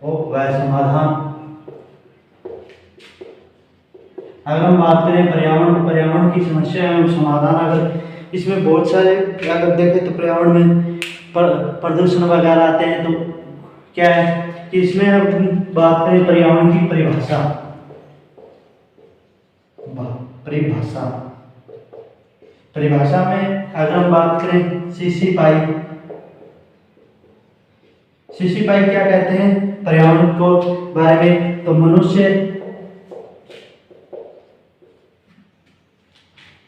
और वह समाधान। अगर हम बात करें पर्यावरण की समस्या एवं समाधान, अगर इसमें बहुत सारे अगर देखें तो पर्यावरण में प्रदूषण वगैरह आते हैं, तो क्या है कि इसमें हम बात करें पर्यावरण की परिभाषा। परिभाषा परिभाषा में अगर हम बात करें सीसी पाई क्या कहते हैं पर्यावरण को बारे में, तो मनुष्य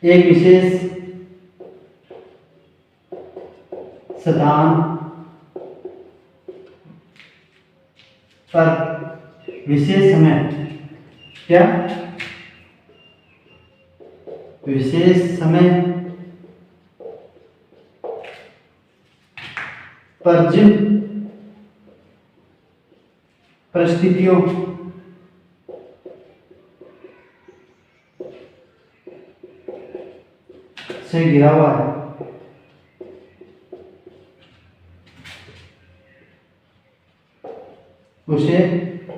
एक विशेष स्थान पर विशेष समय क्या विशेष समय पर जिन परिस्थितियों से घिरा हुआ है उसे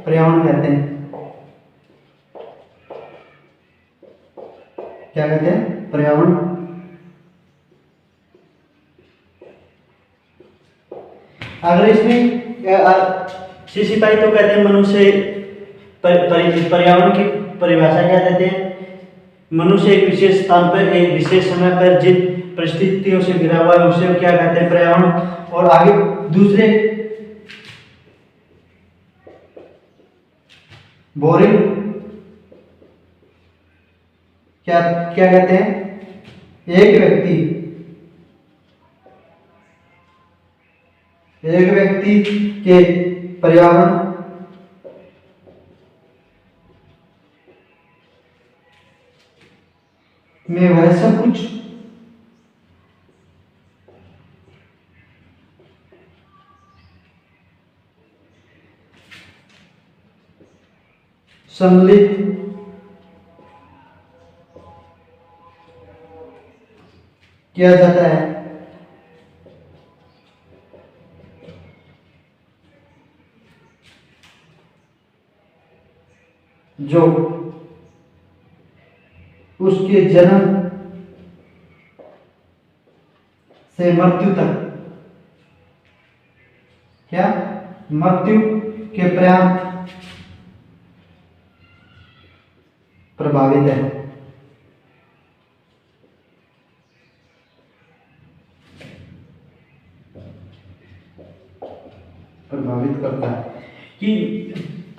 पर्यावरण कहते हैं। क्या कहते हैं? पर्यावरण। अगर इसमें सीसी पाई तो कहते हैं मनुष्य पर्यावरण की परिभाषा क्या कहते हैं? मनुष्य एक विशेष स्थान पर एक विशेष समय पर जिन परिस्थितियों से घिरा हुआ है उसे क्या कहते हैं? पर्यावरण। और आगे दूसरे बोरिंग क्या क्या कहते हैं? एक व्यक्ति के पर्यावरण में वह सब कुछ सम्मिलित किया जाता है जो उसके जन्म से मृत्यु तक क्या मृत्यु के पर्यंत प्रभावित है। प्रभावित करता है कि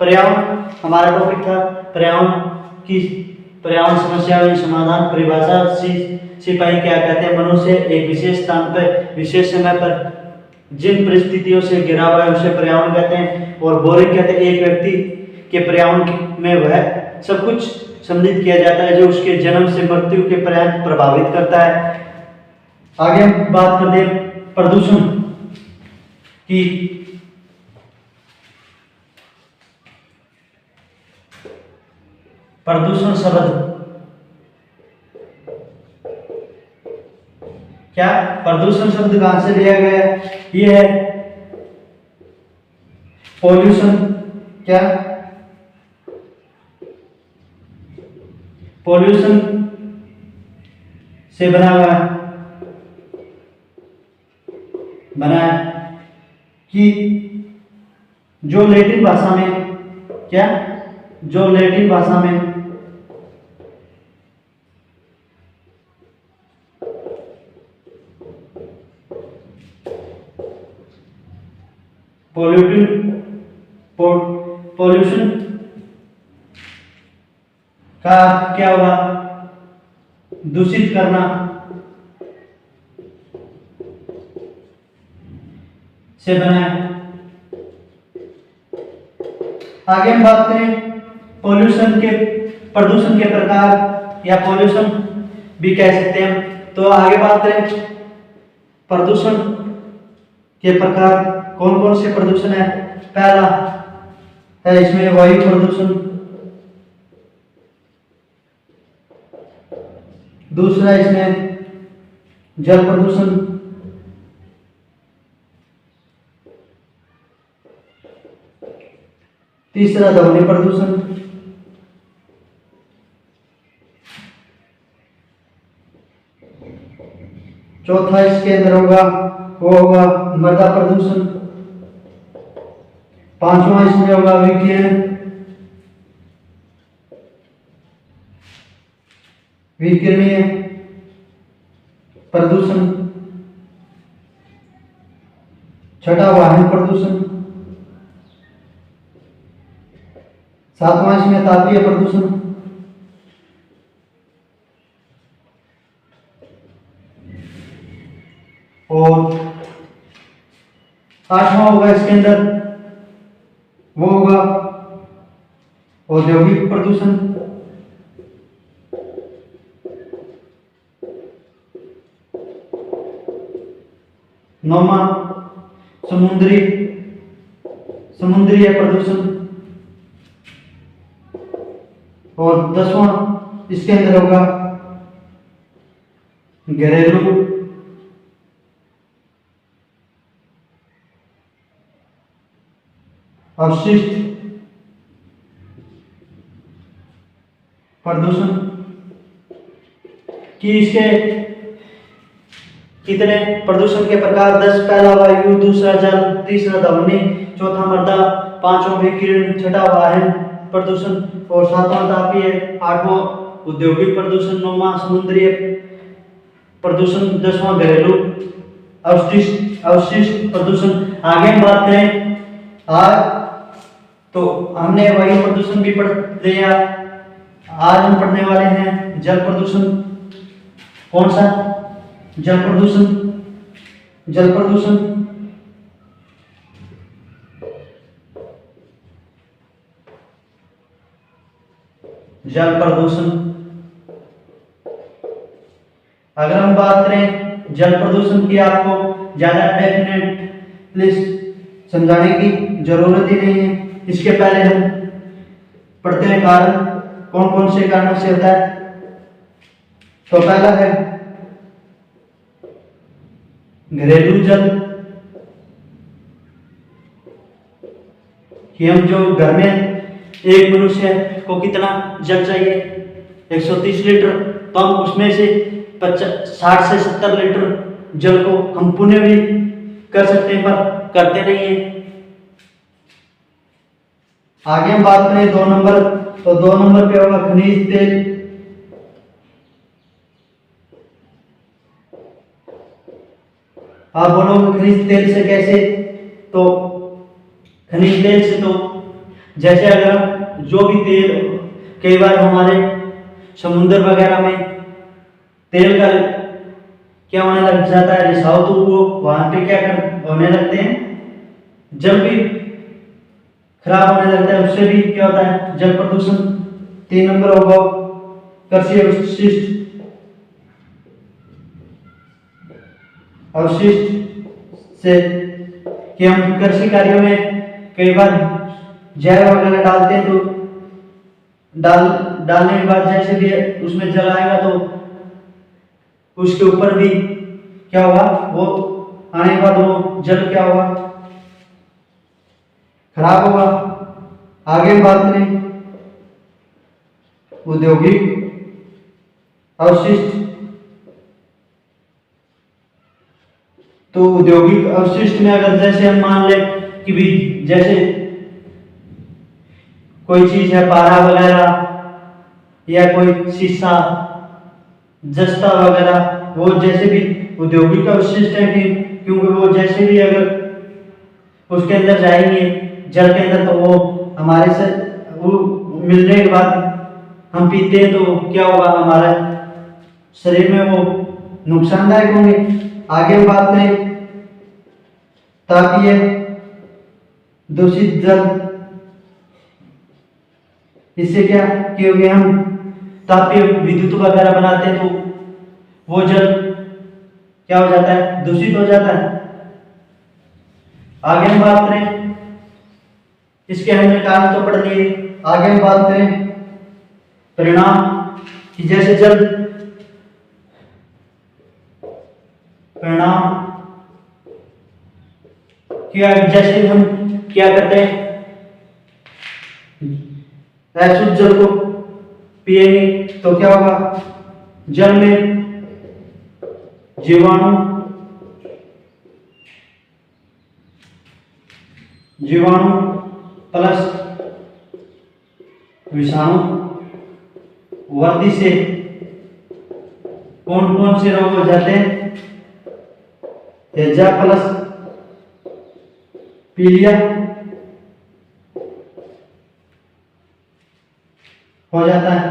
पर्यावरण हमारा टॉपिक था पर्यावरण समस्या और समाधान। परिभाषा सिपाही क्या कहते हैं? मनुष्य एक विशेष स्थान पर विशेष समय पर जिन परिस्थितियों से घिरा हुआ है उसे पर्यावरण कहते हैं। और बोरिंग कहते हैं एक व्यक्ति के पर्यावरण में वह सब कुछ सम्मिलित किया जाता है जो उसके जन्म से मृत्यु के पर्यंत प्रभावित करता है। आगे हम बात करते हैं प्रदूषण की। प्रदूषण शब्द क्या? प्रदूषण शब्द कहां से लिया गया है? ये है पॉल्यूशन। क्या? पॉल्यूशन से बना हुआ है कि जो लैटिन भाषा में पॉल्यूशन का क्या हुआ? दूषित करना से बना है। आगे हम बात करें प्रदूषण के प्रकार या पॉल्यूशन भी कह सकते हैं। तो आगे बात करें प्रदूषण के प्रकार कौन कौन से प्रदूषण है। पहला है इसमें वायु प्रदूषण, दूसरा इसमें जल प्रदूषण, तीसरा ध्वनि प्रदूषण, चौथा इसके अंदर होगा वो होगा मृदा प्रदूषण, पांचवा इसमें होगा विकिरणीय प्रदूषण, छठा वाहन प्रदूषण, सातवां इसमें तापीय प्रदूषण, और आठवां होगा इसके अंदर वो होगा औद्योगिक प्रदूषण, नौवां समुद्रीय प्रदूषण, और 10वां इसके अंदर होगा घरेलू अवशिष्ट प्रदूषण। कि इसके कितने प्रदूषण के प्रकार? 10। पहला वायु, दूसरा जल, तीसरा ध्वनि, चौथा मृदा, पांचवा विकिरण, छठा वाहन प्रदूषण, और सातवां तापीय, आठवां औद्योगिक प्रदूषण, नौवां समुद्रीय प्रदूषण, 10वां घरेलू अवशिष्ट प्रदूषण। आगे हम बात करें आज तो हमने वायु प्रदूषण भी पढ़ लिया, आज हम पढ़ने वाले हैं जल प्रदूषण। कौन सा? जल प्रदूषण। जल प्रदूषण जल प्रदूषण अगर हम बात करें जल प्रदूषण की, आपको ज्यादा डेफिनेटली समझाने की जरूरत ही नहीं है। इसके पहले हम पढ़ते हैं कारण, कौन कौन से कारणों से होता है। तो पहला है घरेलू जल, कि हम जो घर में एक मनुष्य को कितना जल चाहिए, 130 लीटर, तो हम उसमें से 60 से 70 लीटर जल को हम पुण्य भी कर सकते हैं, पर करते नहीं है। आगे हम बात करें 2 नंबर, तो 2 नंबर पे होगा खनिज तेल। आप बोलोगे खनिज तेल से कैसे? तो खनिज तेल से तो जैसे अगर जो भी तेल, कई बार हमारे समुद्र वगैरह में तेल का क्या होने लग जाता है, रिसाव, तो वो वहां पे क्या होने लगते हैं, जल भी खराब होने लगता है, उससे भी क्या होता है, जल प्रदूषण। 3 नंबर होगा कृषि अवशिष्ट से, कि हम कृषि कार्यों में कई बार जैव वगैरह डालते हैं, तो डालने के बाद जैसे भी उसमें जल आएगा तो उसके ऊपर भी क्या होगा, वो आने के बाद वो जल क्या होगा, खराब होगा। आगे हम बात करें औद्योगिक अवशिष्ट, तो औद्योगिक अवशिष्ट में अगर जैसे हम मान लें कि भी जैसे कोई चीज है, पारा वगैरह या कोई शीशा, जस्ता वगैरह, वो जैसे भी औद्योगिक अवशिष्ट है, क्योंकि वो जैसे भी अगर उसके अंदर जाएंगे जल के अंदर, तो वो हमारे से वो मिलने के बाद हम पीते हैं, तो क्या होगा, हमारे शरीर में वो नुकसानदायक होंगे। आगे हम बात करें तापीय दूषित जल, इससे क्या कि हम तापीय विद्युत वगैरह बनाते हैं, तो वो जल क्या हो जाता है, दूषित हो जाता है। आगे हम बात करें, इसके हमने कारण तो पढ़ लिए, आगे हम बात करें परिणाम, कि जैसे जल परिणाम क्या, जैसे हम क्या करते हैं, अशुद्ध जल को पिएंगे तो क्या होगा, जल में जीवाणु प्लस विषाणु वर्दी से कौन कौन से रोग हो जाते हैं, हैजा प्लस पीलिया हो जाता है।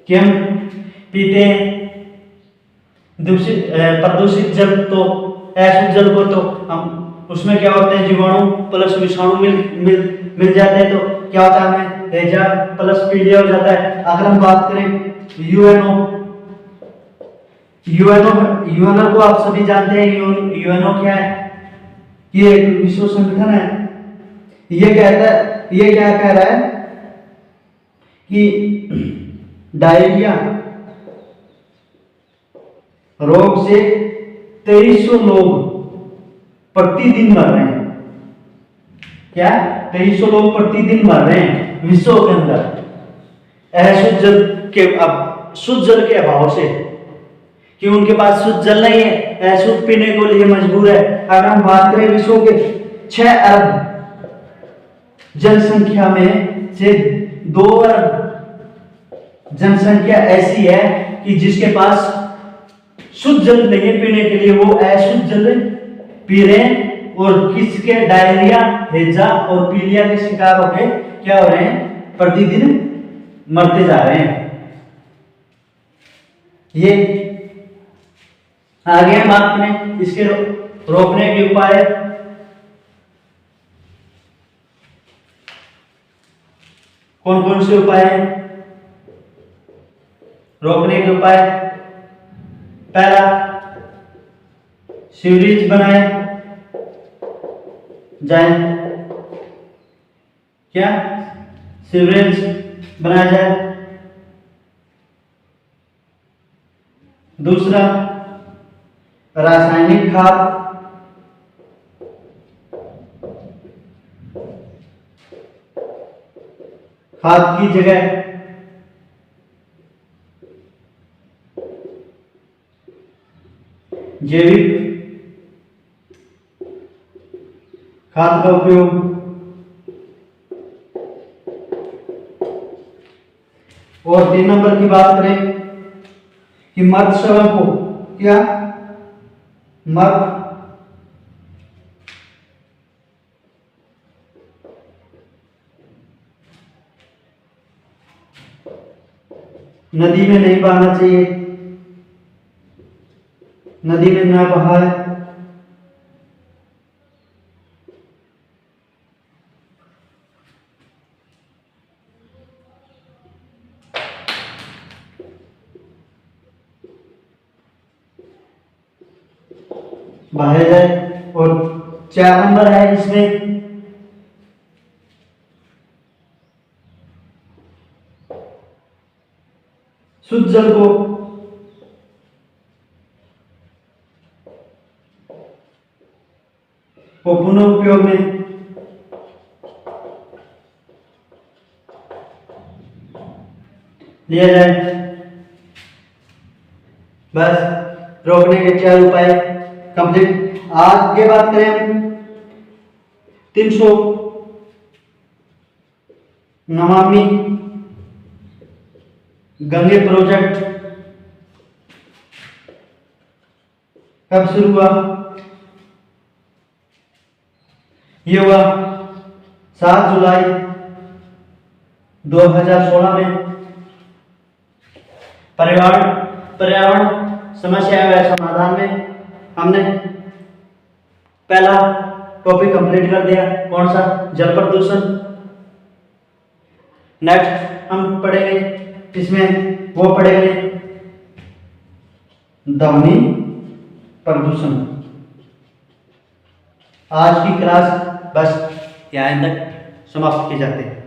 कि हम पीते हैं प्रदूषित जल, तो अशुद्ध जल को तो हम उसमें क्या होते हैं, जीवाणु प्लस विषाणु मिल जाते हैं, तो क्या होता है, हमें हैजा प्लस पीलिया हो जाता है। अगर हम बात करें यूएनओ को आप सभी जानते हैं। यूएनओ क्या है, ये एक विश्व संगठन है। ये क्या कह रहा है कि डायरिया रोग से 2300 लोग प्रतिदिन मर रहे हैं। क्या 2300 लोग प्रतिदिन मर रहे हैं विश्व के अंदर अशुद्ध जल के, अब शुद्ध जल के अभाव से, कि उनके पास शुद्ध जल नहीं है, अशुद्ध पीने को लिए मजबूर है। अगर हम बात करें विश्व के 6 अरब जनसंख्या में से 2 अरब जनसंख्या ऐसी है कि जिसके पास शुद्ध जल नहीं है पीने के लिए, वो अशुद्ध जल पी रहे हैं, और किसके डायरिया, हैजा और पीलिया के शिकार होकर क्या हो रहे हैं, प्रतिदिन मरते जा रहे हैं। ये आगे हम बात करें इसके रोकने के उपाय। कौन कौन से उपाय हैं रोकने के उपाय? पहला, सीवरेज बनाए जाए। क्या सीवरेज बनाया जाए। दूसरा, रासायनिक खाद की जगह जैविक खाद का उपयोग। और 3 नंबर की बात करें कि मर्द शवों को क्या नदी में नहीं बहाना चाहिए, नदी में ना बहाए। बहाया जाए। और 4 नंबर है इसमें शुद्ध जल को पुनः उपयोग में लिया जाए। बस रोकने के 4 उपाय कंप्लीट। आज के बात करें हम 300 नमामि गंगे प्रोजेक्ट कब शुरू हुआ? ये हुआ 7 जुलाई 2016 में। पर्यावरण समस्या व समाधान में हमने पहला टॉपिक कंप्लीट कर दिया। कौन सा? जल प्रदूषण। नेक्स्ट हम पढ़ेंगे, इसमें वो पढ़ेंगे ध्वनि प्रदूषण। आज की क्लास बस यहाँ तक समाप्त की जाती है।